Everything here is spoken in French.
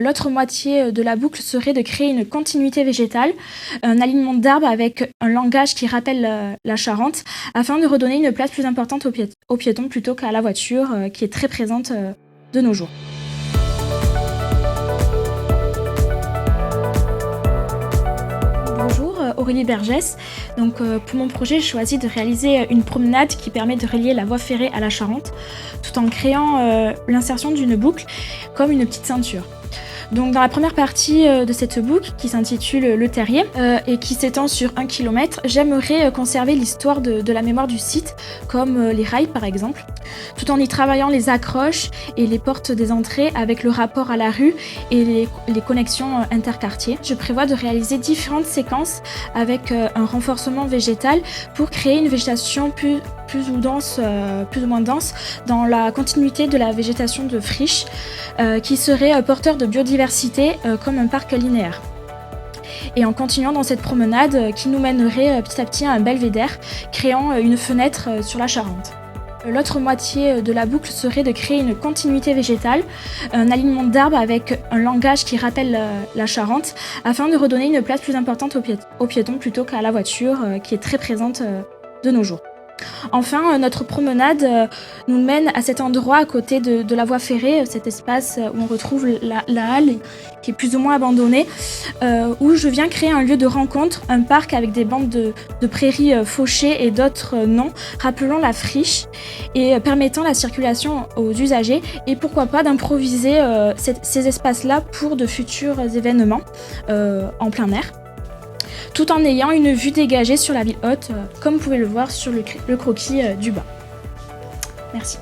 L'autre moitié de la boucle serait de créer une continuité végétale, un alignement d'arbres avec un langage qui rappelle la Charente, afin de redonner une place plus importante aux piétons plutôt qu'à la voiture, qui est très présente de nos jours. Bonjour, Aurélie Bergès. Donc, pour mon projet, j'ai choisi de réaliser une promenade qui permet de relier la voie ferrée à la Charente, tout en créant l'insertion d'une boucle comme une petite ceinture. Donc dans la première partie de cette boucle, qui s'intitule Le Terrier et qui s'étend sur 1 km, j'aimerais conserver l'histoire de la mémoire du site, comme les rails par exemple, tout en y travaillant les accroches et les portes des entrées avec le rapport à la rue et les connexions interquartiers. Je prévois de réaliser différentes séquences avec un renforcement végétal pour créer une végétation plus ou moins dense dans la continuité de la végétation de friche qui serait porteur de biodiversité comme un parc linéaire. Et en continuant dans cette promenade qui nous mènerait petit à petit à un belvédère, créant une fenêtre sur la Charente. L'autre moitié de la boucle serait de créer une continuité végétale, un alignement d'arbres avec un langage qui rappelle la Charente, afin de redonner une place plus importante aux piétons plutôt qu'à la voiture, qui est très présente de nos jours. Enfin, notre promenade nous mène à cet endroit à côté de la voie ferrée, cet espace où on retrouve la halle qui est plus ou moins abandonnée, où je viens créer un lieu de rencontre, un parc avec des bandes de prairies fauchées et d'autres non, rappelant la friche et permettant la circulation aux usagers et pourquoi pas d'improviser ces espaces-là pour de futurs événements en plein air, tout en ayant une vue dégagée sur la ville haute, comme vous pouvez le voir sur le croquis du bas. Merci.